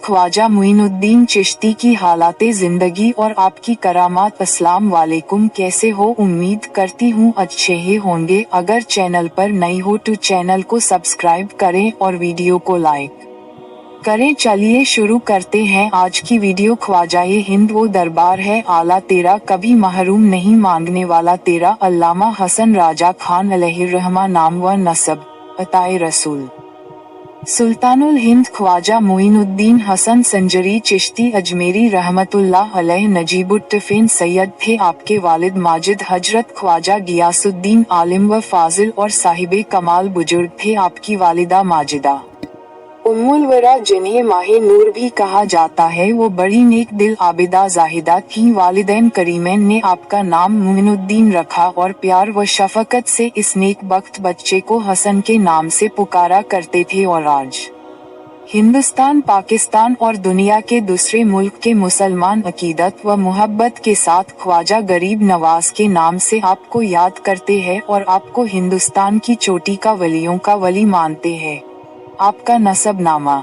ख्वाजा मुइनुद्दीन चिश्ती की हालाते जिंदगी और आपकी करामात। अस्सलाम वालेकुम, कैसे हो? उम्मीद करती हूँ अच्छे ही होंगे। अगर चैनल पर नई हो तो चैनल को सब्सक्राइब करें और वीडियो को लाइक करें। चलिए शुरू करते हैं आज की वीडियो। ख्वाजाए हिंद वो दरबार है आला तेरा, कभी महरूम नहीं मांगने वाला तेरा। अल्लामा हसन राजा खान अलैहिर्रहमा नाम व नसब, अताए रसूल। सुल्तानुल हिंद ख्वाजा मुइनुद्दीन हसन संजरी चिश्ती अजमेरी रहमतुल्लाह अलैह नजीबुत्तफीन सैयद थे। आपके वालिद माजिद हजरत ख्वाजा गियासुद्दीन आलिम व फाजिल और साहिबे कमाल बुजुर्ग थे। आपकी वालिदा माजिदा उम्मुल वरा, जिन्हें माहे नूर भी कहा जाता है, वो बड़ी नेक दिल आबिदा जाहिदा थीं। वालिदैन करीमैन ने आपका नाम मुइनुद्दीन रखा और प्यार व शफकत से इस नेक बख्त बच्चे को हसन के नाम से पुकारा करते थे। और आज हिंदुस्तान, पाकिस्तान और दुनिया के दूसरे मुल्क के मुसलमान अकीदत व मुहब्बत के साथ ख्वाजा गरीब नवाज के नाम से आपको याद करते हैं और आपको हिंदुस्तान की चोटी का वलियों का वली मानते हैं। आपका नसबनामा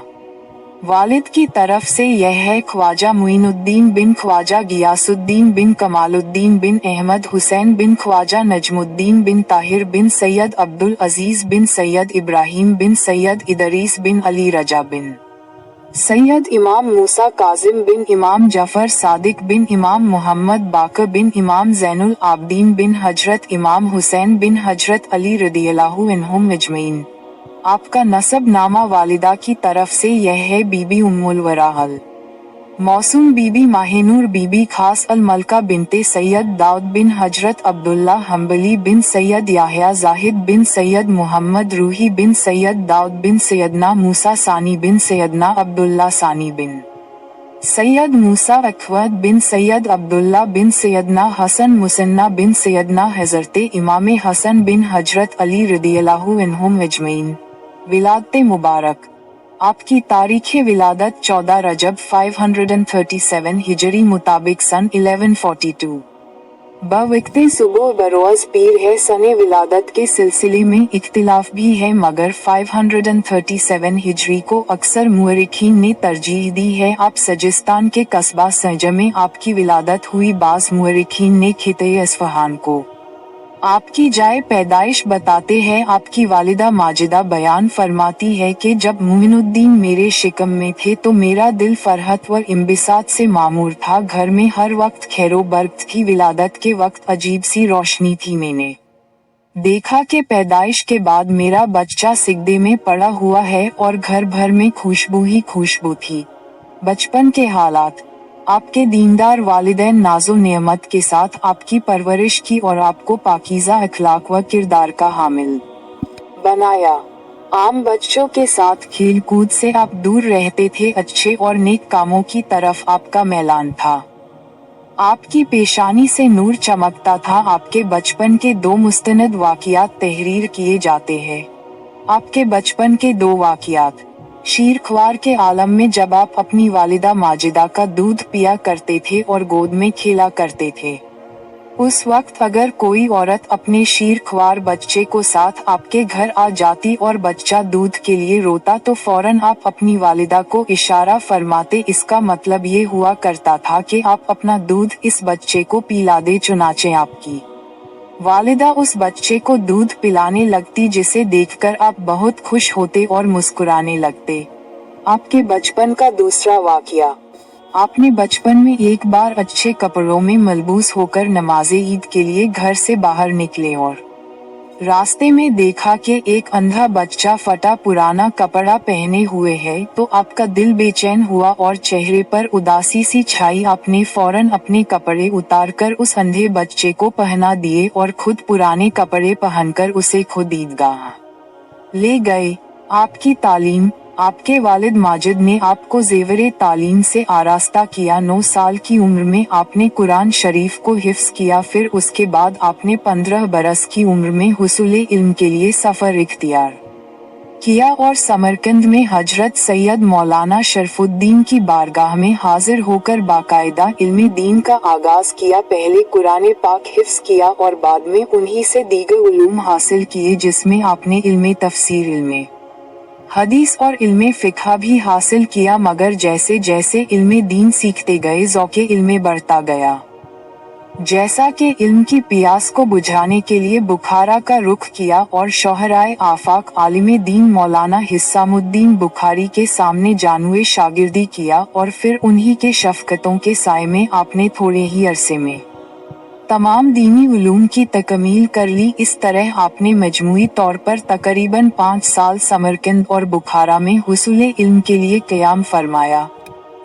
वालिद की तरफ से यह है: ख्वाजा मुइनुद्दीन बिन ख्वाजा गियासुद्दीन बिन कमालुद्दीन बिन अहमद हुसैन बिन ख्वाजा नजमुद्दीन बिन ताहिर बिन सैयद अब्दुल अजीज बिन सैयद इब्राहिम बिन सैयद इदरीस बिन अली रजा बिन सैयद इमाम मूसा काजिम बिन इमाम जफर सादिक बिन इमाम मोहम्मद बाकर बिन इमाम जैनुल आबदीन बिन हजरत इमाम हुसैन बिन हजरत अली रदियल्लाहु अन्हुम अजमईन। आपका नसबनामा वालिदा की तरफ से यह है: बीबी उम्मुल वरा अल मौसूम बीबी माहिनूर बीबी खास अल मलका बिनते सैयद दाऊद बिन हजरत अब्दुल्ला हम्बली बिन सैयद याहया जाहिद बिन सैयद मोहम्मद रूही बिन सैयद दाऊद बिन सैयदना मूसा सानी बिन सैयदना अब्दुल्ला सानी बिन सैयद मूसा अखवत बिन सैयद अब्दुल्ला बिन सैयदना हसन मुसन्ना बिन सैयदना हजरते इमाम हसन बिन हजरत अली रदियल्लाहु अन्हुम अजमईन। विलादत मुबारक। आपकी तारीख़ विलादत 14 रजब 537 हिजरी मुताबिक सन 1142 बवक्ते सुबह बरोज़ पीर है। सने विलादत के सिलसिले में इख्तिलाफ भी है, मगर 537 हिजरी को अक्सर मुअर्रिखीन ने तरजीह दी है। आप सजिस्तान के कस्बा सज में आपकी विलादत हुई। बाज़ मुअर्रिखीन ने खिते अस्फहान को आपकी जाए पैदाइश बताते हैं। आपकी वालिदा माजिदा बयान फरमाती है कि जब मुइनुद्दीन मेरे शिकम में थे तो मेरा दिल फरहत व इम्बिसात से मामूर था। घर में हर वक्त खैरो बरकत थी। विलादत के वक्त अजीब सी रोशनी थी। मैंने देखा कि पैदाइश के बाद मेरा बच्चा सिगदे में पड़ा हुआ है और घर भर में खुशबू ही खुशबू थी। बचपन के हालात: आपके दीनदार वालिदैन नाज़ो नेमत के साथ आपकी परवरिश की और आपको पाकीज़ा अखलाक व किरदार का हामिल बनाया। आम बच्चों के साथ खेल कूद से आप दूर रहते थे। अच्छे और नेक कामों की तरफ आपका मैलान था। आपकी पेशानी से नूर चमकता था। आपके बचपन के 2 मुस्तनद वाक़ियात तहरीर किए जाते हैं। आपके बचपन के 2 वाक़ियात: शीरख्वार के आलम में जब आप अपनी वालिदा माजिदा का दूध पिया करते थे और गोद में खेला करते थे। उस वक्त अगर कोई औरत अपने शीरख्वार बच्चे को साथ आपके घर आ जाती और बच्चा दूध के लिए रोता तो फौरन आप अपनी वालिदा को इशारा फरमाते। इसका मतलब ये हुआ करता था कि आप अपना दूध इस बच्चे को पिला दे। चुनाचे आपकी वालिदा उस बच्चे को दूध पिलाने लगती, जिसे देखकर आप बहुत खुश होते और मुस्कुराने लगते। आपके बचपन का दूसरा वाक़या: आपने बचपन में एक बार अच्छे कपड़ों में मलबूस होकर नमाज़े ईद के लिए घर से बाहर निकले और रास्ते में देखा कि एक अंधा बच्चा फटा पुराना कपड़ा पहने हुए है, तो आपका दिल बेचैन हुआ और चेहरे पर उदासी सी छाई। आपने फौरन अपने कपड़े उतारकर उस अंधे बच्चे को पहना दिए और खुद पुराने कपड़े पहनकर उसे खुद ईदगाह ले गए। आपकी तालीम: आपके वालिद माजिद ने आपको ज़ेवरे तालीम से आरास्ता किया। 9 साल की उम्र में आपने कुरान शरीफ को हिफ्स किया। फिर उसके बाद आपने 15 बरस की उम्र में हुसूले इल्म के लिए सफ़र इख्तियार किया और समरकंद में हजरत सैयद मौलाना शरफुद्दीन की बारगाह में हाजिर होकर बाकायदा इल्मे दीन का आगाज किया। पहले कुरान पाक हिफ्स किया और बाद में उन्हीं से दीगर उलूम हासिल किए, जिसमें आपने इल्मे तफसीर, इल्मे हदीस और इल्मे फ़िक़्ह भी हासिल किया, मगर जैसे जैसे इल्मे दीन सीखते गए ज़ौक़े इल्मे बढ़ता गया। जैसा कि इल्म की प्यास को बुझाने के लिए बुखारा का रुख किया और शोहराए आफाक आलिम दीन मौलाना हिस्सामुद्दीन बुखारी के सामने जानवे शागिर्दी किया और फिर उन्हीं के शफ़क़तों के साए में आपने थोड़े ही अरसे में तमाम दीनी उलूम की तकमील कर ली। इस तरह आपने मजमूई तौर पर तकरीबन 5 साल समरकंद और बुखारा में हुसूले इल्म के लिए क़याम फरमाया।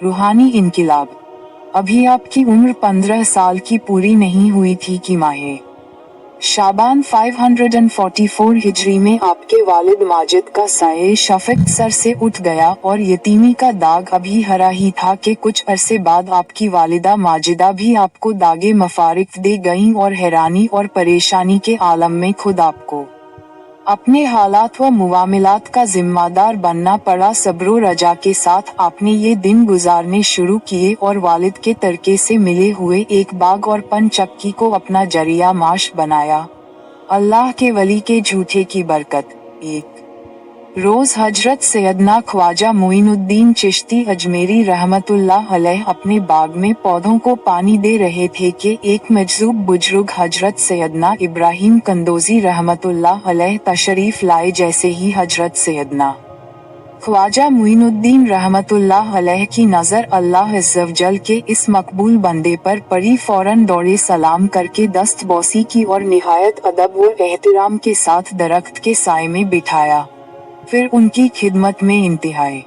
रूहानी इनकिलाब। अभी आपकी उम्र 15 साल की पूरी नहीं हुई थी कि माहे शाबान 544 हिजरी में आपके वालिद माजिद का साये शफ़क़त सर से उठ गया और यतीमी का दाग अभी हरा ही था कि कुछ अरसे बाद आपकी वालिदा माजिदा भी आपको दागे मफ़ारिक दे गईं और हैरानी और परेशानी के आलम में खुद आपको अपने हालात व मुआमलात का जिम्मेदार बनना पड़ा। सब्रो रजा के साथ आपने ये दिन गुजारने शुरू किए और वालिद के तरके से मिले हुए एक बाग और पंचक्की को अपना जरिया माश बनाया। अल्लाह के वली के झूठे की बरकत। एक रोज हजरत सैयदना ख्वाजा मुइनुद्दीन चिश्ती अजमेरी रहमतुल्लाह अलैह अपने बाग में पौधों को पानी दे रहे थे कि एक मजजूब बुजुर्ग हजरत सैयदना इब्राहिम कंदोजी रहमतुल्लाह अलैह तशरीफ लाए। जैसे ही हजरत सैयदना ख्वाजा मुइनुद्दीन रहमतुल्लाह अलैह की नज़र अल्लाह अज़्ज़वजल के इस मकबूल बंदे पर पड़ी, फौरन दौड़े सलाम करके दस्तबोसी की और निहायत अदब व एहतराम के साथ दरख्त के साए में बिठाया। फिर उनकी खिदमत में इंतहाई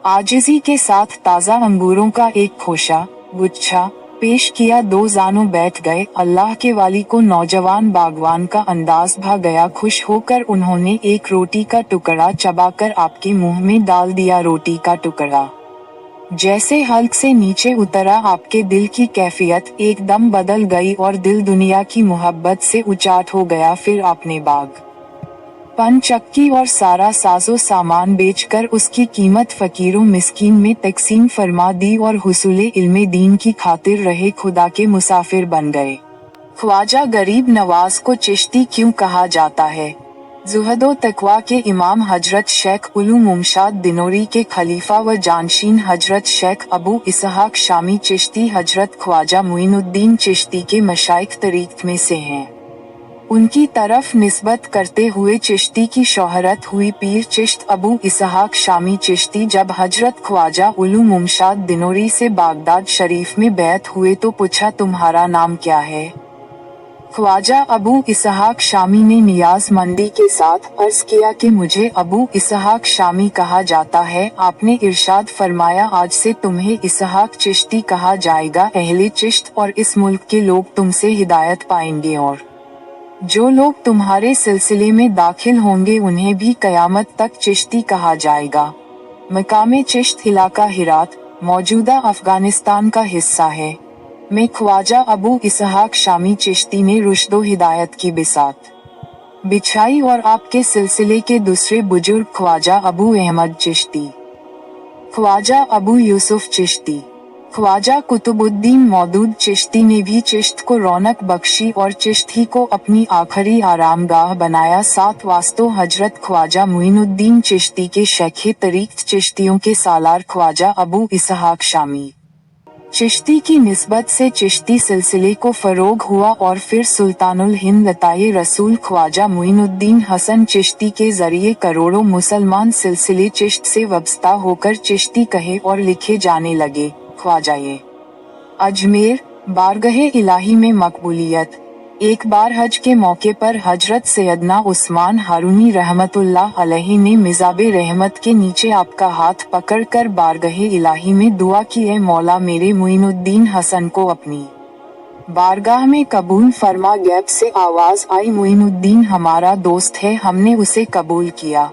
आजिज़ी के साथ ताज़ा अंगूरों का एक खोशा गुच्छा पेश किया। 2 जानों बैठ गए। अल्लाह के वाली को नौजवान बागवान का अंदाज भा गया। खुश होकर उन्होंने एक रोटी का टुकड़ा चबाकर आपके मुंह में डाल दिया। रोटी का टुकड़ा जैसे हल्क से नीचे उतरा, आपके दिल की कैफियत एकदम बदल गई और दिल दुनिया की मोहब्बत से उचाट हो गया। फिर आपने बाग पंचक्की और सारा साजो सामान बेचकर उसकी कीमत फकीरों मिस्कीन में तकसीम फरमा दी और हुसूले इल्मे दीन की खातिर रहे खुदा के मुसाफिर बन गए। ख्वाजा गरीब नवाज को चिश्ती क्यों कहा जाता है? ज़ुहदो तकवा के इमाम हजरत शेख उलूम मुमशाद दिनोरी के खलीफा व जानशीन हजरत शेख अबू इसहाक शामी चिश्ती हजरत ख्वाजा मुइनुद्दीन चिश्ती के मशाइख तरीक़त में से हैं। उनकी तरफ निस्बत करते हुए चिश्ती की शोहरत हुई। पीर चिश्त अबू इसहाक शामी चिश्ती जब हजरत ख्वाजा उलूम मुमशाद दिनोरी से बागदाद शरीफ में बैत हुए तो पूछा, तुम्हारा नाम क्या है? ख्वाजा अबू इसहाक शामी ने नियाज़मंदी के साथ अर्ज किया कि मुझे अबू इसहाक शामी कहा जाता है। आपने इरशाद फरमाया, आज से तुम्हें इसहाक चिश्ती कहा जाएगा। अहले चिश्त और इस मुल्क के लोग तुमसे हिदायत पाएंगे और जो लोग तुम्हारे सिलसिले में दाखिल होंगे उन्हें भी कयामत तक चिश्ती कहा जाएगा। मकामे चिश्त इलाका हिरात मौजूदा अफगानिस्तान का हिस्सा है। में ख्वाजा अबू इसहाक शामी चिश्ती ने रुश्दो हिदायत की बिसात बिछाई और आपके सिलसिले के दूसरे बुजुर्ग ख्वाजा अबू अहमद चिश्ती, ख्वाजा अबू यूसुफ चिश्ती, ख्वाजा कुतुबुद्दीन मौदूद चिश्ती ने भी चिश्त को रौनक बख्शी और चिश्त ही को अपनी आखिरी आरामगाह बनाया। 7 वास्तों हजरत ख्वाजा मुइनुद्दीन चिश्ती के शेखे तरीक़त चिश्तियों के सालार ख्वाजा अबू इसहाक शामी चिश्ती की निस्बत से चिश्ती सिलसिले को फरोग हुआ और फिर सुल्तानुल हिंद अताए रसूल ख्वाजा मुइनुद्दीन हसन चिश्ती के जरिए करोड़ों मुसलमान सिलसिले चिश्त से वब्स्ता होकर चिश्ती कहे और लिखे जाने लगे। ख्वाजाए अजमेर बारगहे इलाही में मकबूलियत। एक बार हज के मौके पर हजरत सैयदना उस्मान हारूनी रहमतुल्लाह अलैहि ने मिजाबे रहमत के नीचे आपका हाथ पकड़कर बारगहे इलाही में दुआ की, ए मौला मेरे मुइनुद्दीन हसन को अपनी बारगाह में कबूल फरमा। गैब से आवाज आई, मुइनुद्दीन हमारा दोस्त है, हमने उसे कबूल किया।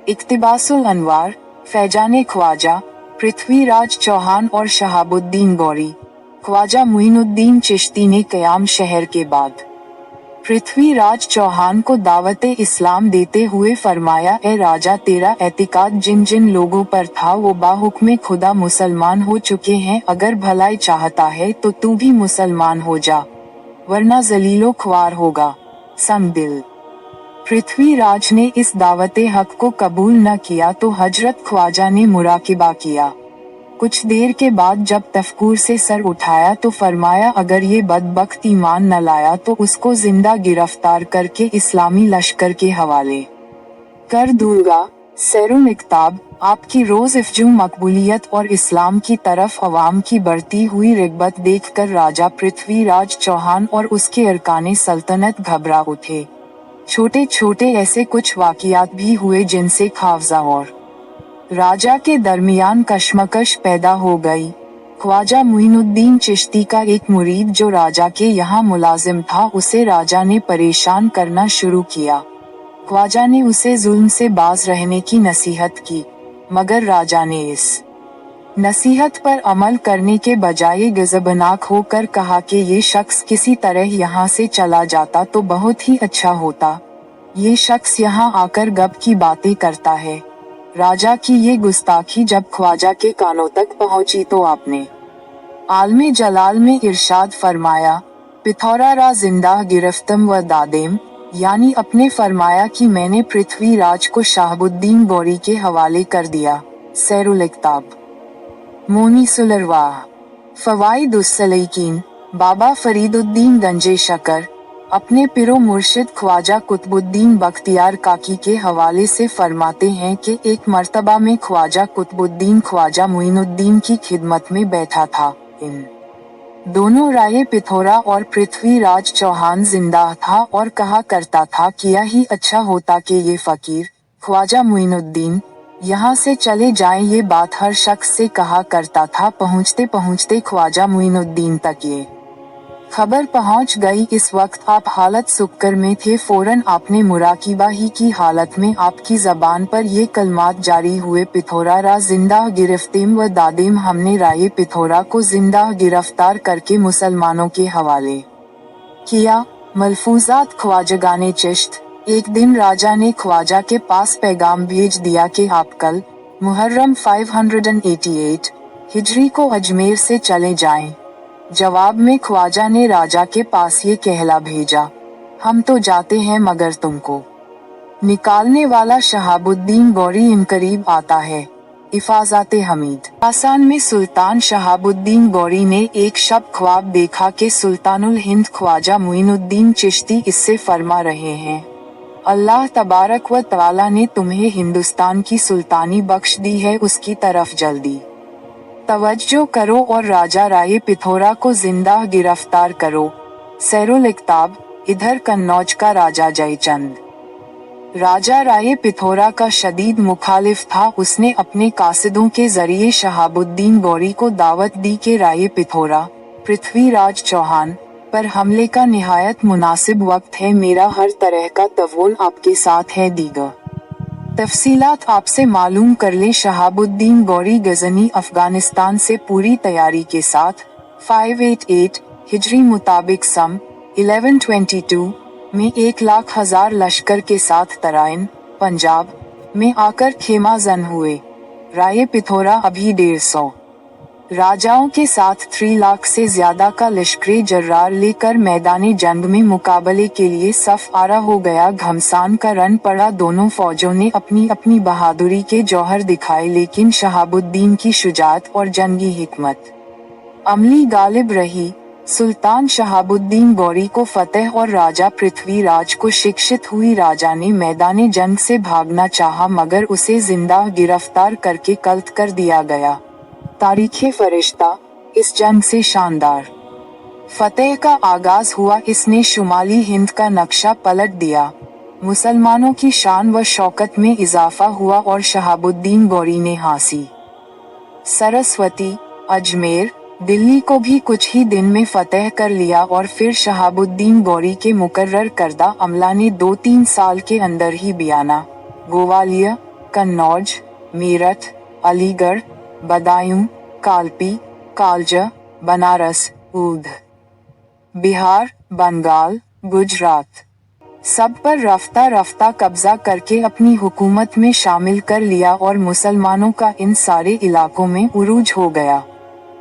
इक्तिबासुल अनवार फैजाने ख्वाजा पृथ्वीराज चौहान और शहाबुद्दीन गौरी। ख्वाजा मुइनुद्दीन चिश्ती ने क़याम शहर के बाद पृथ्वीराज चौहान को दावते इस्लाम देते हुए फरमाया, ए राजा, तेरा एतिकाद जिन जिन लोगों पर था वो बाहुक्मे खुदा मुसलमान हो चुके हैं। अगर भलाई चाहता है तो तू भी मुसलमान हो जा, वरना जलीलो ख्वार होगा। संग दिल पृथ्वीराज ने इस दावते हक को कबूल न किया तो हजरत ख्वाजा ने मुराकिबा किया। कुछ देर के बाद जब तफकूर से सर उठाया तो फरमाया, अगर ये बदबख्त ईमान न लाया तो उसको जिंदा गिरफ्तार करके इस्लामी लश्कर के हवाले कर दूंगा। सैरुल इक्ताब, आपकी रोज इफ्जू मकबूलियत और इस्लाम की तरफ अवाम की बढ़ती हुई रिग़बत देखकर राजा पृथ्वीराज चौहान और उसके अरकाने सल्तनत घबरा उठे। छोटे छोटे ऐसे कुछ वाक़ियात भी हुए जिनसे ख्वाजा और राजा के दरमियान कशमकश पैदा हो गई। ख्वाजा मुइनुद्दीन चिश्ती का एक मुरीद जो राजा के यहाँ मुलाजिम था, उसे राजा ने परेशान करना शुरू किया। ख्वाजा ने उसे जुल्म से बाज रहने की नसीहत की, मगर राजा ने इस नसीहत पर अमल करने के बजाय गज़बनाक होकर कहा कि ये शख्स किसी तरह यहाँ से चला जाता तो बहुत ही अच्छा होता। ये शख्स यहाँ आकर गप की बातें करता है। राजा की ये गुस्ताखी जब ख्वाजा के कानों तक पहुँची तो आपने आलमे जलाल में इरशाद फरमाया, पिथौरा रा जिंदा गिरफ्तम व दादेम, यानी अपने फरमाया कि मैंने पृथ्वीराज को शहाबुद्दीन गौरी के हवाले कर दिया। सैरुल इक्ताब, मोनीसुल अरवाह, फवाइदुस्सलैकीन, बाबा फरीदुद्दीन गंजे शकर अपने पिरो मुर्शिद ख्वाजा कुतुबुद्दीन बख्तियार काकी के हवाले से फरमाते हैं कि एक मर्तबा में ख्वाजा कुतुबुद्दीन ख्वाजा मुइनुद्दीन की खिदमत में बैठा था। इन दोनों राये पिथौरा और पृथ्वीराज चौहान जिंदा था और कहा करता था, किया ही अच्छा होता कि ये फकीर ख्वाजा मुइनुद्दीन यहाँ से चले जाएं। ये बात हर शख्स से कहा करता था। पहुँचते पहुँचते ख्वाजा मुइनुद्दीन तक ये खबर पहुँच गई। इस वक्त आप हालत सुक्कर में थे। फौरन आपने मुराकिबा ही की हालत में आपकी जबान पर ये कलमात जारी हुए, पिथौरा रा जिंदा गिरफ्तेम व दादेम, हमने राये पिथौरा को जिंदा गिरफ्तार करके मुसलमानों के हवाले किया। मलफूजात ख्वाजगाने चिश्त, एक दिन राजा ने ख्वाजा के पास पैगाम भेज दिया कि आप कल मुहर्रम 588 हिजरी को अजमेर से चले जाएं। जवाब में ख्वाजा ने राजा के पास ये कहला भेजा, हम तो जाते हैं मगर तुमको निकालने वाला शहाबुद्दीन गौरी इनकरीब आता है। इफाजाते हमीद। आसान में सुल्तान शहाबुद्दीन गौरी ने एक शब ख्वाब देखा कि सुल्तानुल हिंद ख्वाजा मुइनुद्दीन चिश्ती इससे फरमा रहे हैं, अल्लाह तबारक व तआला ने तुम्हें हिंदुस्तान की सुल्तानी बख्श दी है, उसकी तरफ जल्दी तवज्जो करो और राजा राये पिथौरा को जिंदा गिरफ्तार करो। सैरुल इक्ताब, इधर कन्नौज का राजा जयचंद राजा राये पिथौरा का शदीद मुखालिफ था। उसने अपने कासिदों के जरिए शहाबुद्दीन गौरी को दावत दी कि राये पिथौरा पृथ्वीराज चौहान पर हमले का निहायत मुनासिब वक्त है, मेरा हर तरह का तवोल आपके साथ है। दीगर तफसीलात आपसे मालूम कर ले। शहाबुद्दीन गौरी गजनी अफगानिस्तान से पूरी तैयारी के साथ 588 हिजरी मुताबिक सम 1122 में 1,00,000 लश्कर के साथ तराइन पंजाब में आकर खेमा जन हुए। राये पिथौरा अभी 150 राजाओं के साथ 3 लाख से ज्यादा का लश्करे जर्रार लेकर मैदाने जंग में मुकाबले के लिए सफ आरा हो गया। घमसान का रन पड़ा। दोनों फौजों ने अपनी अपनी बहादुरी के जौहर दिखाए, लेकिन शहाबुद्दीन की शुजाअत और जंगी हिकमत अमली गालिब रही। सुल्तान शहाबुद्दीन गौरी को फतेह और राजा पृथ्वीराज को शिक्षित हुई। राजा ने मैदाने जंग से भागना चाहा मगर उसे जिंदा गिरफ्तार करके कल्त कर दिया गया। तारीखे फरिश्ता, इस जंग से शानदार फतेह का आगाज हुआ। इसने शुमाली हिंद का नक्शा पलट दिया। मुसलमानों की शान व शौकत में इजाफा हुआ और शहाबुद्दीन गौरी ने हांसी, सरस्वती, अजमेर, दिल्ली को भी कुछ ही दिन में फतेह कर लिया और फिर शहाबुद्दीन गौरी के मुकर्रर करदा अमला ने 2-3 साल के अंदर ही बियाना, ग्वालियर, कन्नौज, मेरठ, अलीगढ़, बदायूं, कालपी, कालजा, बनारस, ऊध, बिहार, बंगाल, गुजरात सब पर रफ्ता रफ्ता कब्जा करके अपनी हुकूमत में शामिल कर लिया और मुसलमानों का इन सारे इलाकों में उरूज हो गया।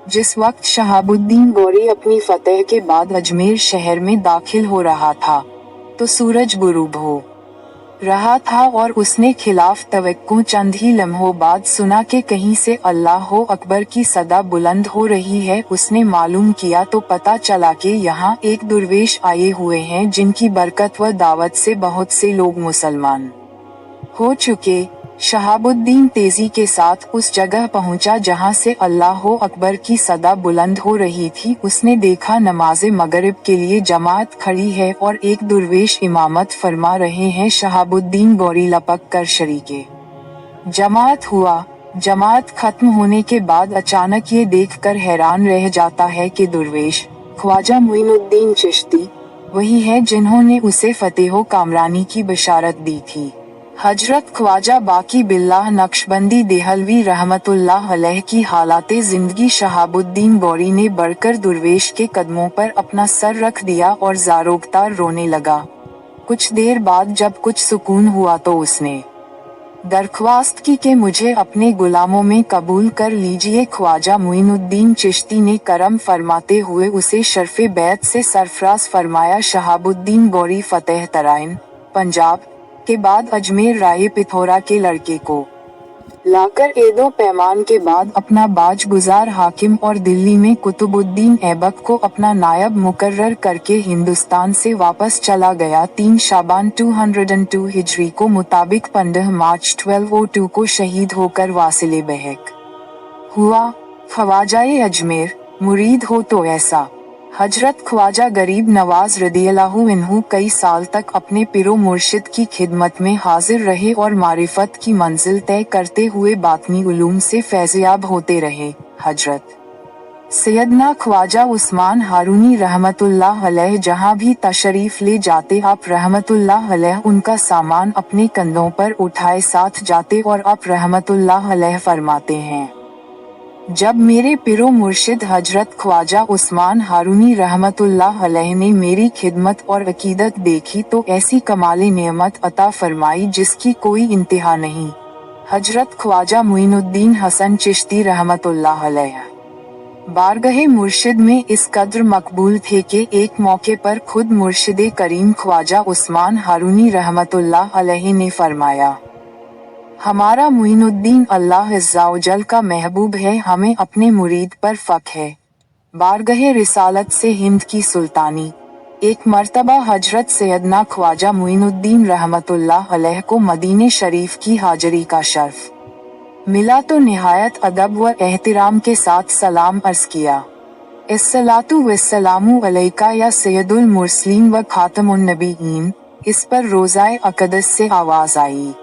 जिस वक्त शहाबुद्दीन गौरी अपनी फतेह के बाद अजमेर शहर में दाखिल हो रहा था तो सूरज गुरूब हो रहा था और उसने खिलाफ तवक्को चंद ही लम्हों बाद सुना कि कहीं से अल्लाह अकबर की सदा बुलंद हो रही है। उसने मालूम किया तो पता चला कि यहाँ एक दुर्वेश आए हुए हैं जिनकी बरकत व दावत से बहुत से लोग मुसलमान हो चुके। शहाबुद्दीन तेजी के साथ उस जगह पहुंचा जहां से अल्लाह अकबर की सदा बुलंद हो रही थी। उसने देखा नमाज मगरिब के लिए जमात खड़ी है और एक दुर्वेश इमामत फरमा रहे हैं। शहाबुद्दीन गौरी लपक कर शरीके जमात हुआ। जमात खत्म होने के बाद अचानक ये देखकर हैरान रह जाता है कि दुर्वेश ख्वाजा मुइनुद्दीन चिश्ती वही है जिन्होंने उसे फतेह कामरानी की बशारत दी थी। हजरत ख्वाजा बाकी बिल्लाह नक्शबंदी देहलवी रहमतुल्लाह अलैह की हालाते जिंदगी। शहाबुद्दीन गौरी ने बढ़कर दुर्वेश के कदमों पर अपना सर रख दिया और ज़ारोक्तार रोने लगा। कुछ देर बाद जब कुछ सुकून हुआ तो उसने दरख्वास्त की कि मुझे अपने गुलामों में कबूल कर लीजिए। ख्वाजा मुइनुद्दीन चिश्ती ने करम फरमाते हुए उसे शर्फ़े बैत से सरफराज फरमाया। शहाबुद्दीन गौरी फतेह तराइन पंजाब के बाद अजमेर राय पिथौरा के लड़के को लाकर एदो पैमान के बाद अपना बाज गुजार हाकिम और दिल्ली में कुतुबुद्दीन ऐबक को अपना नायब मुकर्रर करके हिंदुस्तान से वापस चला गया। 3 शाबान 202 हिजरी को मुताबिक 15 मार्च 1202 को शहीद होकर वासिले बहक हुआ। ख्वाजाए अजमेर मुरीद हो तो ऐसा। हजरत ख्वाजा गरीब नवाज रदियल्लाहु अन्हु कई साल तक अपने पिरो मुर्शिद की खिदमत में हाजिर रहे और मारिफत की मंजिल तय करते हुए बातनी उलूम से फैज़याब होते रहे। हजरत सैयदना ख्वाजा उस्मान हारूनी रहमतुल्लाह अलैह जहाँ भी तशरीफ ले जाते आप रहमतुल्लाह अलैह उनका सामान अपने कंधों पर उठाए साथ जाते और आप रहमतुल्लाह अलैह फरमाते हैं, जब मेरे पिरो मुर्शिद हजरत ख्वाजा उस्मान हारूनी रहमतुल्लाह अलैह ने मेरी खिदमत और अकीदत देखी तो ऐसी कमाले नेमत अता फरमाई जिसकी कोई इंतहा नहीं। हजरत ख्वाजा मुइनुद्दीन हसन चिश्ती रहमतुल्लाह अलैह बारगहे मुर्शिद में इस कद्र मकबूल थे कि एक मौके पर खुद मुर्शिद करीम ख्वाजा उस्मान हारूनी रहमतुल्लाह अलैह ने फरमाया, हमारा मुइनुद्दीन अल्लाह अज़्ज़ा व जल का महबूब है, हमें अपने मुरीद पर फ़ख्र है। बारगहे रिसालत से हिंद की सुल्तानी। एक मर्तबा हजरत सैयदना ख्वाजा मुइनुद्दीन रहमतुल्लाह अलैह को मदीने शरीफ की हाजरी का शर्फ मिला तो निहायत अदब व एहतिराम के साथ सलाम अर्ज़ किया। अस्सलातु वस्सलामु अलैका या सैयदुल मुरसलीन व खातमुन नबीयीन। इस पर रोज़ाए अक़दस से आवाज़ आई,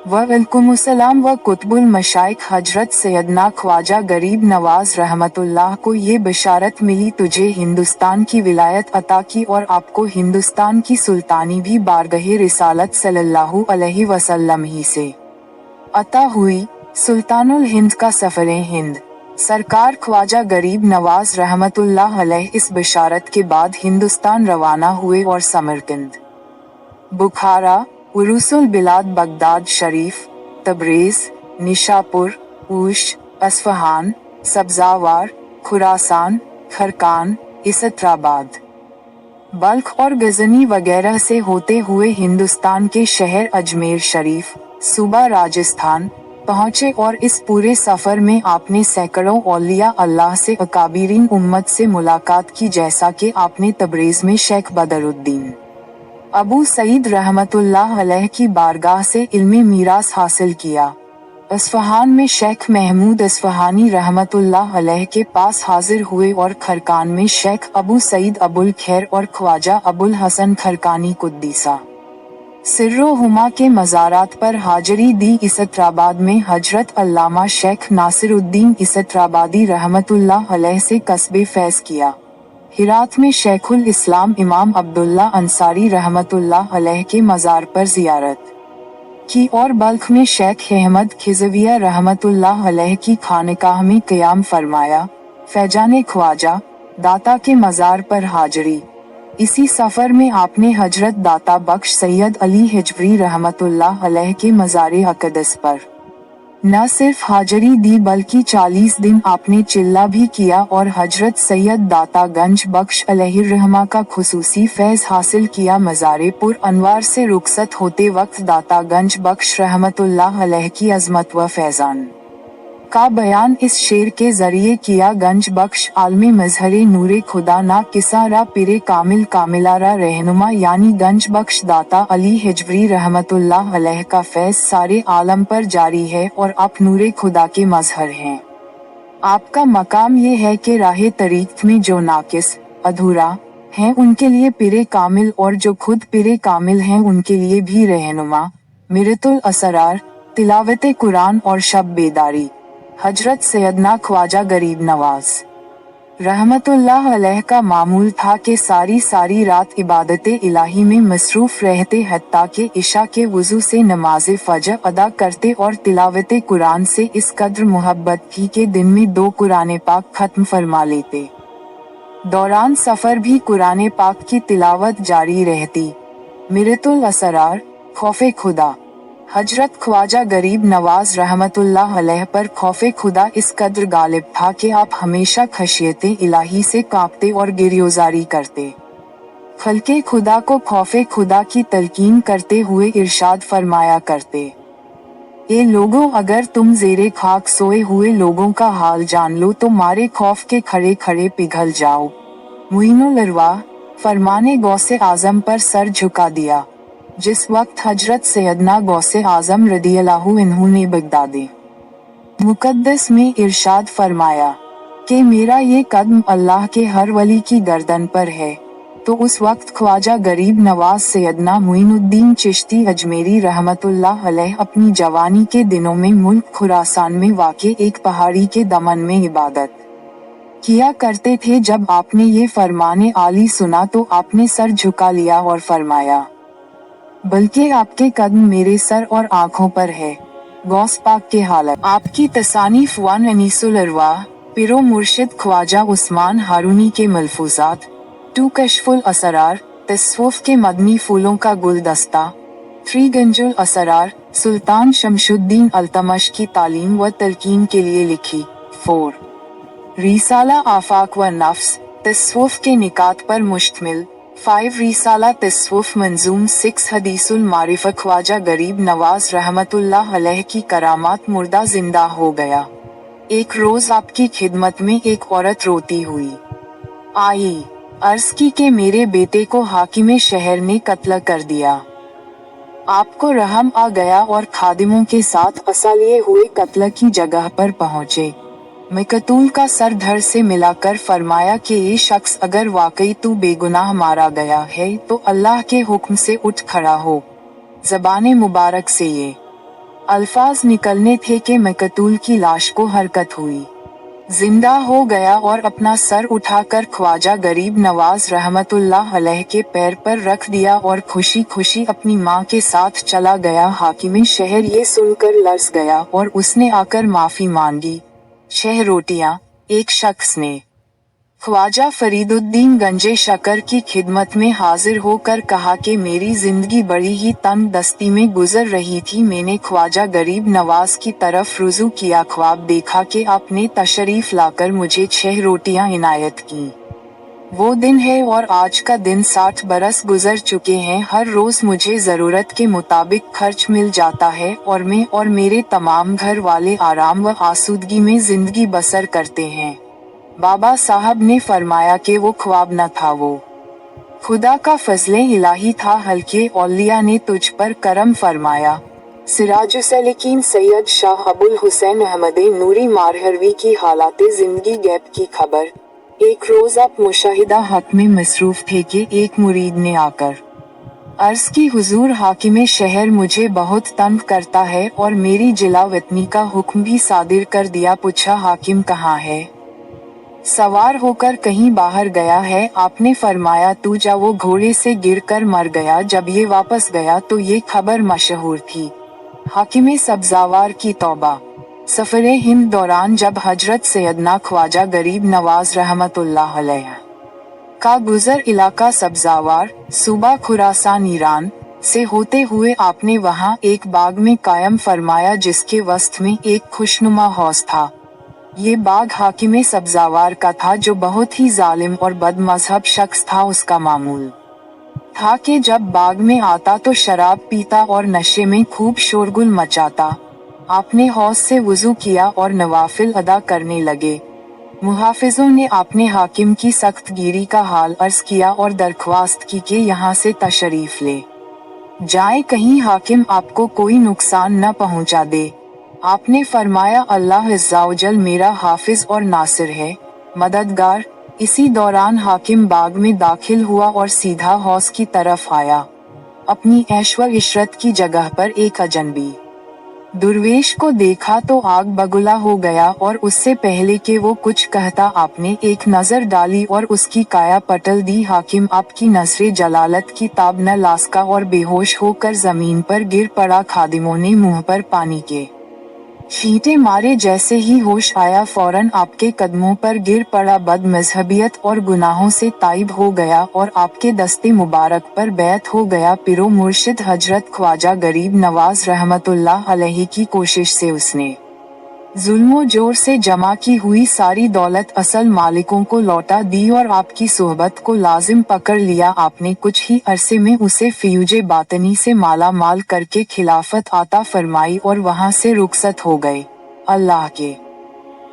वअलैकुमुस्सलाम व कुतुबुल मशाइख। हजरत सैयदना ख्वाजा गरीब नवाज रहमतुल्लाह को ये बशारत मिली, तुझे हिंदुस्तान की विलायत अता की और आपको हिंदुस्तान की सुल्तानी भी बारगहे रिसालत सल्लल्लाहु अलैहि वसल्लम ही से अता हुई। सुल्तानुल हिंद का सफरे हिंद। सरकार ख्वाजा गरीब नवाज रहमतुल्लाह अलैह इस बशारत के बाद हिंदुस्तान रवाना हुए और समरकंद, बुखारा, उरुसुल बिलाद बगदाद शरीफ, तबरेज़, निशापुर, ऊश, अस्फहान, सब्ज़ावार, खुरासान, खरकान, इसत्राबाद, बल्ख और गजनी वगैरह से होते हुए हिंदुस्तान के शहर अजमेर शरीफ, सूबा राजस्थान पहुँचे और इस पूरे सफ़र में आपने सैकड़ों औलिया अल्लाह से अकाबिरीन उम्मत से मुलाकात की, जैसा कि आपने तबरेज़ में शेख बदरुद्दीन अबू सईद रहमतुल्लाह अलैह की बारगाह से इल्मे मीरास हासिल किया। अस्फहान में शेख महमूद अस्फहानी रहमतुल्लाह अलैह के पास हाजिर हुए और खरकान में शेख अबू सईद अबुल खैर और ख्वाजा अबुल हसन खरकानी कुद्दीसा सिर्रो हुमा के मज़ारात पर हाजिरी दी। इसत्राबाद में हजरत अल्लामा शेख नासिरुद्दीन इसत्राबादी रहमतुल्लाह अलैह से कस्बे फैज़ किया। हिरात में शेखुल इस्लाम इमाम अब्दुल्ला अंसारी रहमतुल्लाह अलैह के मज़ार पर ज़ियारत की और बल्ख में शेख अहमद खिज़विया रहमतुल्लाह अलैह की खानकाह में क़याम फरमाया। फैजाने ख्वाजा दाता के मज़ार पर हाजिरी। इसी सफ़र में आपने हजरत दाता बख्श सैयद अली हिजवी रहमतुल्लाह अलैह के मज़ार अक़दस पर न सिर्फ हाजिरी दी बल्कि 40 दिन आपने चिल्ला भी किया और हजरत सैयद दाता गंज बख्श अलैहिर्रहमा का खुसूसी फैज हासिल किया। मज़ारे पुर अनवार से रुखसत होते वक्त दाता गंज बख्श रहमतुल्लाह अलैह की अजमत व फैजान का बयान इस शेर के जरिए किया। गंज बख्श आलमी मजहरे नूरे खुदा ना किसारा पिरे कामिल कामिलारा रहनुमा, यानी गंज बख्श दाता अली हिजबरी रहमतुल्लाह अलैह का फैज सारे आलम पर जारी है और आप नूरे खुदा के मजहर हैं। आपका मकाम ये है कि राह तरीक़त में जो नाकिस अधूरा हैं उनके लिए पिरे कामिल और जो खुद पिरे कामिल हैं उनके लिए भी रहनुमा। मिरतुल असरार, तिलावत कुरान और शब बेदारी। हजरत सैयदना ख्वाजा गरीब नवाज रहमतुल्लाह अलैह का मामूल था कि सारी रात इबादत इलाही में मसरूफ रहते, हत्ता के इशा के वुजू से नमाज फजर अदा करते और तिलावत कुरान से इस कद्र मोहब्बत थी कि दिन में 2 कुरान पाक खत्म फरमा लेते। दौरान सफर भी कुरान पाक की तिलावत जारी रहती। मिरतुल असरार, खौफे खुदा। हजरत ख्वाजा गरीब नवाज रहमतुल्लाह अलैह पर खौफे खुदा इस कद्र गालिब था कि आप हमेशा खशियते इलाही से कांपते और गिरियोजारी करते। खल्के खुदा को खौफे खुदा की तलकीन करते हुए इरशाद फरमाया करते, ए लोगों, अगर तुम ज़ेरे खाक सोए हुए लोगों का हाल जान लो तो मारे खौफ के खड़े खड़े पिघल जाओ। मुइनुल अरवाह, फरमाने गौसे आजम पर सर झुका दिया। जिस वक्त हजरत सैयदना गौसे आजम रदियल्लाहु अन्हु ने बगदादी मुकद्दस में इरशाद फरमाया कि मेरा ये कदम अल्लाह के हर वली की गर्दन पर है, तो उस वक्त ख्वाजा गरीब नवाज सैयदना मुइनुद्दीन चिश्ती अजमेरी रहमतुल्लाह अलैह अपनी जवानी के दिनों में मुल्क खुरासान में वाक़े एक पहाड़ी के दमन में इबादत किया करते थे। जब आपने ये फरमाने आली सुना तो आपने सर झुका लिया और फरमाया, बल्कि आपके कदम मेरे सर और आँखों पर है। गौस पाक के हालत। आपकी तसानीफ वन अनीसुल अरवाह, पिरो मुर्शिद ख्वाजा उस्मान हारूनी के मलफूजात। 2 कशफुल असरार, तस्वुफ के मदनी फूलों का गुलदस्ता। 3 गंजुल असरार, सुल्तान शमशुद्दीन अल्तमश की तालीम व तलकीन के लिए लिखी। 4 रिसाला आफाक व नफ्स, तस्वुफ के निकात पर मुश्तमिल। 5 रिसाला तस्वुफ मंजूम। 6 हदीसुल मारिफत, ख्वाजा गरीब नवाज रहमतुल्लाह अलैह की करामात। मुर्दा जिंदा हो गया। एक रोज आपकी खिदमत में एक औरत रोती हुई आई। अर्ज की कि मेरे बेटे को हाकिम शहर ने कत्ल कर दिया। आपको रहम आ गया और खादिमों के साथ असा लिए हुए कत्ल की जगह पर पहुँचे। मकतूल का सर धड़ से मिलाकर फरमाया कि ये शख्स अगर वाकई तू बेगुनाह मारा गया है तो अल्लाह के हुक्म से उठ खड़ा हो। ज़बाने मुबारक से ये अल्फाज निकलने थे कि मकतूल की लाश को हरकत हुई, जिंदा हो गया और अपना सर उठाकर ख्वाजा गरीब नवाज रहमतुल्लाह अलैह के पैर पर रख दिया और खुशी खुशी अपनी माँ के साथ चला गया। हाकिम शहर ये सुनकर लर्ज़ गया और उसने आकर माफी मांगी। 6 रोटियां। एक शख्स ने ख्वाजा फरीदुद्दीन गंजे शकर की खिदमत में हाजिर होकर कहा कि मेरी जिंदगी बड़ी ही तंग दस्ती में गुजर रही थी। मैंने ख्वाजा गरीब नवाज की तरफ रुजू किया। ख्वाब देखा कि आपने तशरीफ लाकर मुझे 6 रोटियां इनायत की। वो दिन है और आज का दिन 60 बरस गुजर चुके हैं। हर रोज मुझे जरूरत के मुताबिक खर्च मिल जाता है और मैं और मेरे तमाम घर वाले आराम व आसूदगी में जिंदगी बसर करते हैं। बाबा साहब ने फरमाया कि वो ख्वाब न था, वो खुदा का फजले इलाही था। हल्के औलिया ने तुझ पर करम फरमाया। सिराजुसैलिकीन सैयद शाह अबुल हुसैन अहमद नूरी मारहरवी की हालाते जिंदगी गैब की खबर। एक रोज आप मुशाहिदा हक में मसरूफ थे कि एक मुरीद ने आकर अर्ज की, हुजूर हाकिम शहर मुझे बहुत तंग करता है और मेरी जिला वतनी का हुक्म भी सादिर कर दिया। पूछा हाकिम कहाँ है? सवार होकर कहीं बाहर गया है। आपने फरमाया तू जा, वो घोड़े से गिरकर मर गया। जब ये वापस गया तो ये खबर मशहूर थी। हाकिम सब्जावार की तौबा। सफरे हिंद दौरान जब हजरत सैयदना ख्वाजा गरीब नवाज रहमतुल्लाह अलैह का गुजर इलाका सब्जावार, सूबा खुरासान ईरान से होते हुए आपने वहां एक बाग में कायम फरमाया जिसके वस्त में एक खुशनुमा हौज था। ये बाग हाकिम सब्जावार का था जो बहुत ही जालिम और बदमज़हब शख्स था। उसका मामूल था कि जब बाग में आता तो शराब पीता और नशे में खूब शोरगुल मचाता। आपने हौज से वुजू किया और नवाफिल अदा करने लगे। मुहाफिजों ने आपने हाकिम की सख्त गिरी का हाल अर्ज किया और दरख्वास्त की कि यहाँ से तशरीफ ले जाए, कहीं हाकिम आपको कोई नुकसान न पहुँचा दे। आपने फरमाया, अल्लाह अज़्ज़ा व जल मेरा हाफिज और नासिर है, मददगार। इसी दौरान हाकिम बाग में दाखिल हुआ और सीधा हौज की तरफ आया। अपनी ऐश व इशरत की जगह पर एक अजनबी दुर्वेश को देखा तो आग बगुला हो गया और उससे पहले कि वो कुछ कहता आपने एक नजर डाली और उसकी काया पटल दी। हाकिम आपकी नजरे जलालत की ताब न लास्का और बेहोश होकर जमीन पर गिर पड़ा। खादिमों ने मुंह पर पानी के छींटे मारे। जैसे ही होश आया फौरन आपके कदमों पर गिर पड़ा। बदमज़हबियत और गुनाहों से ताइब हो गया और आपके दस्ते मुबारक पर बैत हो गया। पिरो मुर्शिद हजरत ख्वाजा गरीब नवाज रहमतुल्लाह अलैहि की कोशिश से उसने जुल्मो जोर से जमा की हुई सारी दौलत असल मालिकों को लौटा दी और आपकी सोहबत को लाजिम पकड़ लिया। आपने कुछ ही अरसे में उसे फ्यूजे बातनी से माला माल करके खिलाफत आता फरमाई और वहां से रुखसत हो गए। अल्लाह के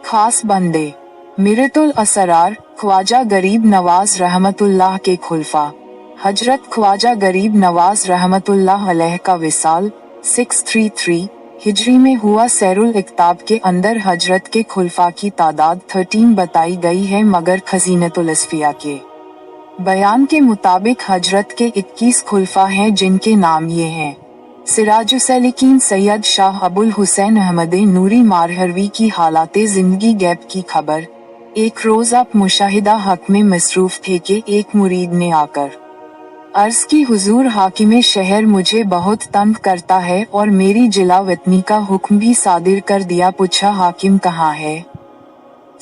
खास बंदे मिरतुल असरार ख्वाजा गरीब नवाज रहमतुल्लाह के खुलफा हजरत ख्वाजा गरीब नवाज रहमतुल्लाह अलैह का विसाल 633 हिजरी में हुआ। सैरुल इक्ताब के अंदर हजरत के खुलफा की तादाद 13 बताई गई है, मगर खजीनतुल असफिया के बयान के मुताबिक हजरत के 21 खुलफा हैं, जिनके नाम ये हैं। सिराजुसैलिकीन सैयद शाह अबुल हुसैन अहमद नूरी मारहरवी की हालाते जिंदगी गैब की खबर। एक रोज आप मुशाहिदा हक में मसरूफ थे कि एक मुरीद ने आकर अर्ज की, हुजूर हाकिम शहर मुझे बहुत तंग करता है और मेरी जिला वतनी का हुक्म भी सादिर कर दिया। पूछा, हाकिम कहाँ है?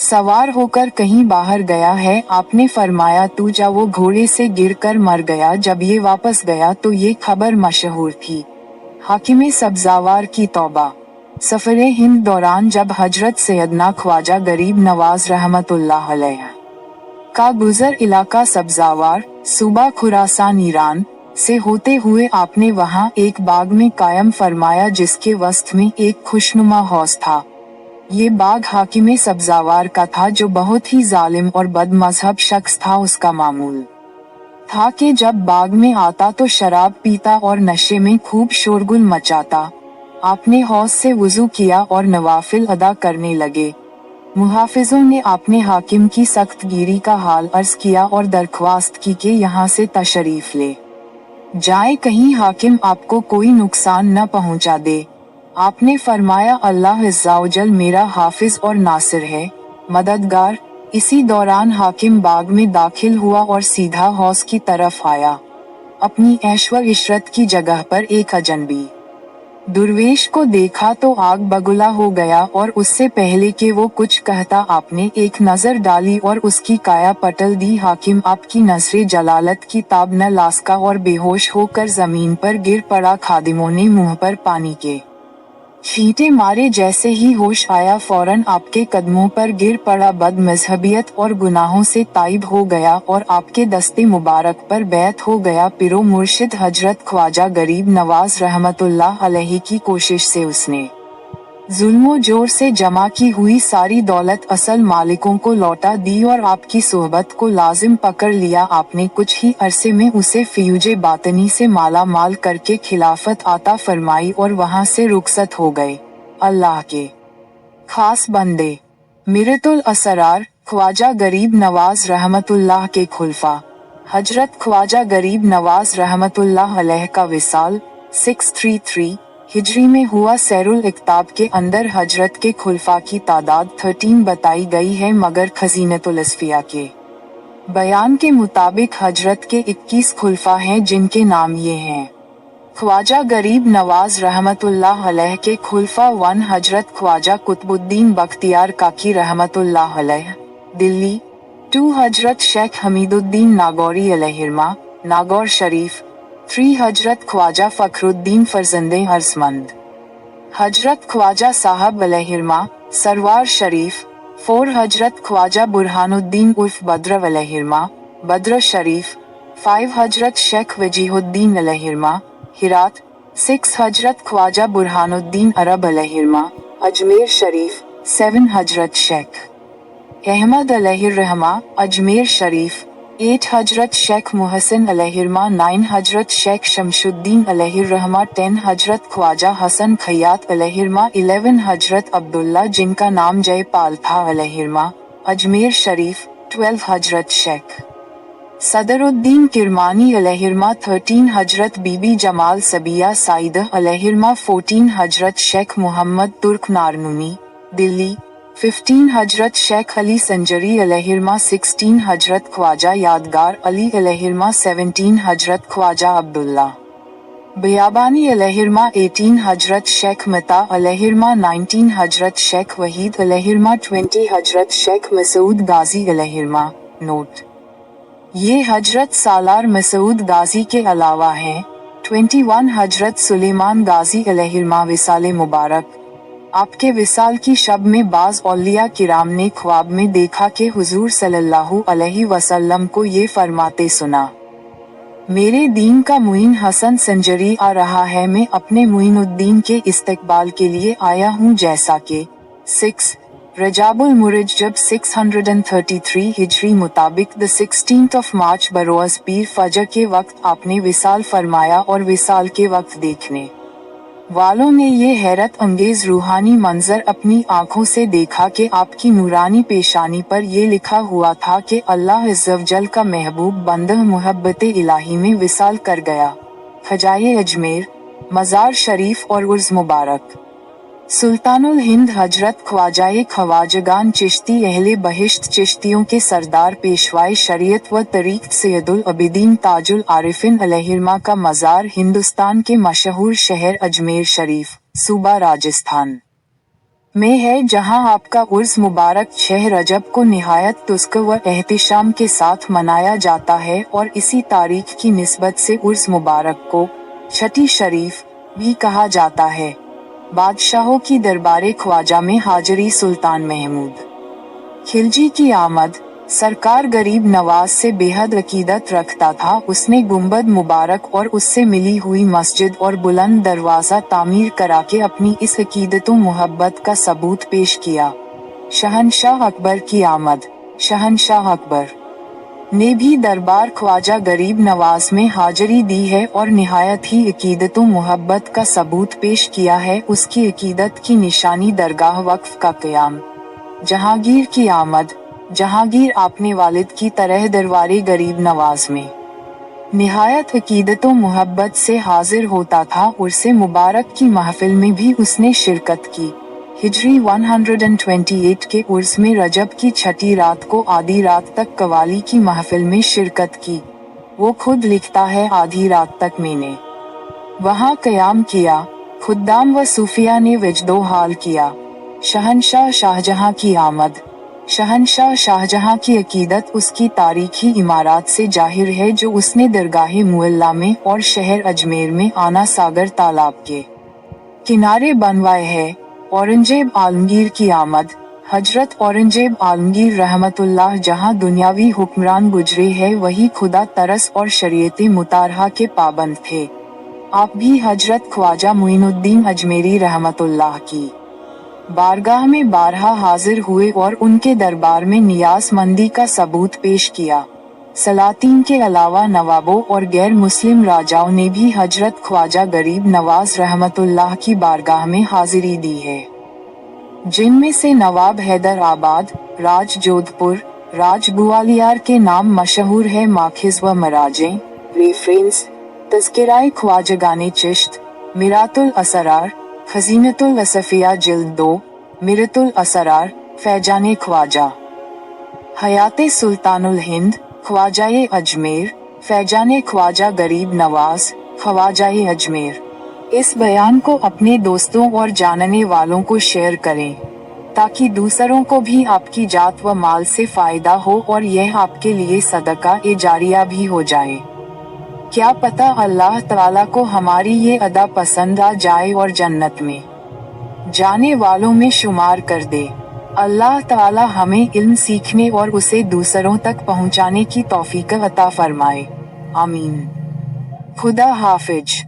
सवार होकर कहीं बाहर गया है। आपने फरमाया, तू जा, वो घोड़े से गिरकर मर गया। जब ये वापस गया तो ये खबर मशहूर थी। हाकिम सब्जावार की तौबा। सफरे हिंद दौरान जब हजरत सैयदना ख्वाजा गरीब नवाज रहमतुल्लाह अलैह का गुजर इलाका सब्जावार सूबा खुरासान ईरान से होते हुए आपने वहां एक बाग में कायम फरमाया जिसके वस्त में एक खुशनुमा हौज था। ये बाग हाकिम सब्जावार का था जो बहुत ही जालिम और बदमज़हब शख्स था। उसका मामूल था कि जब बाग में आता तो शराब पीता और नशे में खूब शोरगुल मचाता। आपने हौज से वुजू किया और नवाफिल अदा करने लगे। मुहाफिजों ने आपने हाकिम की सख्त गिरी का हाल अर्ज किया और दरख्वास्त की कि यहाँ से तशरीफ ले जाए, कहीं हाकिम आपको कोई नुकसान न पहुँचा दे। आपने फरमाया, अल्लाह अज़्ज़ा व जल मेरा हाफिज और नासिर है, मददगार। इसी दौरान हाकिम बाग में दाखिल हुआ और सीधा हौज की तरफ आया। अपनी ऐश व इशरत की जगह पर एक अजनबी दुर्वेश को देखा तो आग बगुला हो गया और उससे पहले कि वो कुछ कहता आपने एक नजर डाली और उसकी काया पटल दी। हाकिम आपकी नजरे जलालत की ताब न लास्का और बेहोश होकर जमीन पर गिर पड़ा। खादिमों ने मुंह पर पानी के छींटे मारे। जैसे ही होश आया फौरन आपके कदमों पर गिर पड़ा। बदमज़हबियत और गुनाहों से ताइब हो गया और आपके दस्ते मुबारक पर बैत हो गया। पिरो मुर्शिद हजरत ख्वाजा गरीब नवाज रहमतुल्लाह अलैहि की कोशिश से उसने जुल्मो जोर से जमा की हुई सारी दौलत असल मालिकों को लौटा दी और आपकी सोहबत को लाजिम पकड़ लिया। आपने कुछ ही अरसे में उसे फ्यूजे बातनी से माला माल करके खिलाफत आता फरमाई और वहां से रुखसत हो गए। अल्लाह के खास बंदे मिरतुल असरार ख्वाजा गरीब नवाज रहमतुल्लाह के खुलफा हजरत ख्वाजा गरीब नवाज रहमतुल्लाह अलैह का विसाल 633 हिजरी में हुआ। सैरुल इक्ताब के अंदर हजरत के खुलफा की तादाद 13 बताई गई है, मगर खजीनतुल असफिया के बयान के मुताबिक हजरत के 21 खुलफा हैं, जिनके नाम ये हैं। ख्वाजा गरीब नवाज रहमतुल्लाह अलैह के खुलफा 1 हजरत ख्वाजा कुतुबुद्दीन बख्तियार काकी रहमतुल्लाह अलैह दिल्ली। 2 हजरत शेख हमीदुद्दीन नागौरी अलैहिर्मा नागौर शरीफ। 3 हजरत ख्वाजा फखरुद्दीन फरजंदे अर्जमंद हजरत ख्वाजा साहब अलैहिर्मा सरवार शरीफ। 4 हजरत ख्वाजा बुरहानुद्दीन उर्फ बद्र अलैहिर्मा बद्र शरीफ। 5 हजरत शेख वजीहुद्दीन अलैहिर्मा हिरात। 6 हजरत ख्वाजा बुरहानुद्दीन अरब अलैहिर्मा अजमेर शरीफ। 7 हजरत शेख अहमद अलैहिर्रहमा अजमेर शरीफ। 8 हजरत शेख मुहसिन अलैहिर्मा। 9 हजरत शेख शमशुद्दीन अलैहिर्रहमा। 10 हजरत ख्वाजा हसन खैयात अलैहिर्मा। 11 हजरत अब्दुल्ला जिनका नाम जयपाल था अलैहिर्मा अजमेर शरीफ। 12 हजरत शेख सदरुद्दीन किरमानी अलैहिर्मा। 13 हजरत बीबी जमाल सबिया साइद अलैहिर्मा। 14 हजरत शेख मोहम्मद तुर्क नारनुनी दिल्ली। 15 हजरत शेख अली संजरी अलैहिर्मा। 16 हजरत ख्वाजा यादगार अली अलैहिर्मा। 17 हजरत ख्वाजा अब्दुल्ला बियाबानी अलैहिर्मा। 18 हजरत शेख मता अलैहिर्मा। 19 हजरत शेख वहीद अलैहिर्मा। 20 हजरत शेख मसूद गाजी अलैहिर्मा। नोट: ये हजरत सालार मसूद गाजी के अलावा हैं। 21 हजरत सुलेमान गाजी अलैहिर्मा। विसाले मुबारक। आपके विसाल की शब में बाज औलिया किराम ने ख्वाब में देखा कि हुजूर सल्लल्लाहु अलैहि वसल्लम को ये फरमाते सुना, मेरे दीन का मुइन हसन संजरी आ रहा है, मैं अपने मुइनुद्दीन के इस्तकबाल के लिए आया हूँ। जैसा कि 6 रजाबुल मुरज जब 633 हिजरी मुताबिक द 16th of मार्च बरोज पीर फजर के वक्त आपने विसाल फरमाया और विसाल के वक्त देखने वालों ने ये हैरत अंगेज रूहानी मंजर अपनी आंखों से देखा कि आपकी नूरानी पेशानी पर ये लिखा हुआ था कि अल्लाह अज़्ज़वजल का महबूब बंदा मुहब्बत इलाही में विसाल कर गया। खजाए अजमेर, मज़ार शरीफ और उर्ज़ मुबारक। सुल्तानुल हिंद हजरत ख्वाजाए ख्वाजगान चिश्ती अहले बहिश्त चिश्तियों के सरदार पेशवाए शरीयत व तरीक़ सैयदुल अबिदीन ताजुल आरिफिन अलैहिर्मा का मज़ार हिंदुस्तान के मशहूर शहर अजमेर शरीफ, सूबा राजस्थान में है, जहां आपका उर्स मुबारक 6 रजब को निहायत तुस्क व एहतिशाम के साथ मनाया जाता है और इसी तारीख की निस्बत से उर्स मुबारक को छठी शरीफ भी कहा जाता है। बादशाहों की दरबारे ख्वाजा में हाजरी सुल्तान महमूद खिलजी की आमद। सरकार गरीब नवाज से बेहद अकीदत रखता था। उसने गुंबद मुबारक और उससे मिली हुई मस्जिद और बुलंद दरवाजा तामीर करा के अपनी इस अकीदतों मोहब्बत का सबूत पेश किया। शहनशाह अकबर की आमद। शहनशाह अकबर ने भी दरबार ख्वाजा गरीब नवाज में हाजिरी दी है और निहायत ही अकीदतों मोहब्बत का सबूत पेश किया है। उसकी अकीदत की निशानी दरगाह वक्फ का क़याम। जहांगीर की आमद। जहांगीर आपने वालिद की तरह दरबारे गरीब नवाज में निहायत अकीदतों मोहब्बत से हाजिर होता था। उर्से मुबारक की महफिल में भी उसने शिरकत की। हिजरी 128 के उर्स में रजब की छठी रात को आधी रात तक कवाली की महफिल में शिरकत की। वो खुद लिखता है, आधी रात तक मैंने वहाँ क़याम किया, खुद्दाम व सूफिया ने वजदो हाल किया। शहनशाह शाहजहां की आमद। शहनशाह शाहजहां की अकीदत उसकी तारीखी इमारत से जाहिर है जो उसने दरगाह मुअल्ला में और शहर अजमेर में आना सागर तालाब के किनारे बनवाए है। औरंगजेब आलमगीर की आमद। हजरत औरंगजेब आलमगीर रहमतुल्लाह जहां दुनियावी हुक्मरान गुजरे हैं, वही खुदा तरस और शरीयत मुतारहा के पाबंद थे। आप भी हजरत ख्वाजा मुइनुद्दीन अजमेरी रहमतुल्लाह की बारगाह में बारहा हाजिर हुए और उनके दरबार में नियाज़मंदी का सबूत पेश किया। सलातीन के अलावा नवाबों और गैर मुस्लिम राजाओं ने भी हजरत ख्वाजा गरीब नवाज रहमतुल्लाह की बारगाह में हाजिरी दी है, जिनमें से नवाब हैदर आबाद, राज जोधपुर, राज ग्वालियर के नाम मशहूर है। माखिज व मराजें रेफरेंस तज़किराए ख्वाजगाने चिश्त, मिरातुल असरार, खजीनतुल असफिया जिल्द 2, मिरतुल असरार, फैजाने ख्वाजा, हयाते सुल्तानुल हिंद, ख्वाजाए अजमेर, फैजाने ख्वाजा गरीब नवाज, ख्वाजाए अजमेर। इस बयान को अपने दोस्तों और जानने वालों को शेयर करें ताकि दूसरों को भी आपकी जात व माल से फायदा हो और यह आपके लिए सदका ए जारिया भी हो जाए। क्या पता अल्लाह ताला को हमारी ये अदा पसंद आ जाए और जन्नत में जाने वालों में शुमार कर दे। अल्लाह ताला हमें इल्म सीखने और उसे दूसरों तक पहुंचाने की तौफीक अता फरमाए। आमीन। खुदा हाफिज।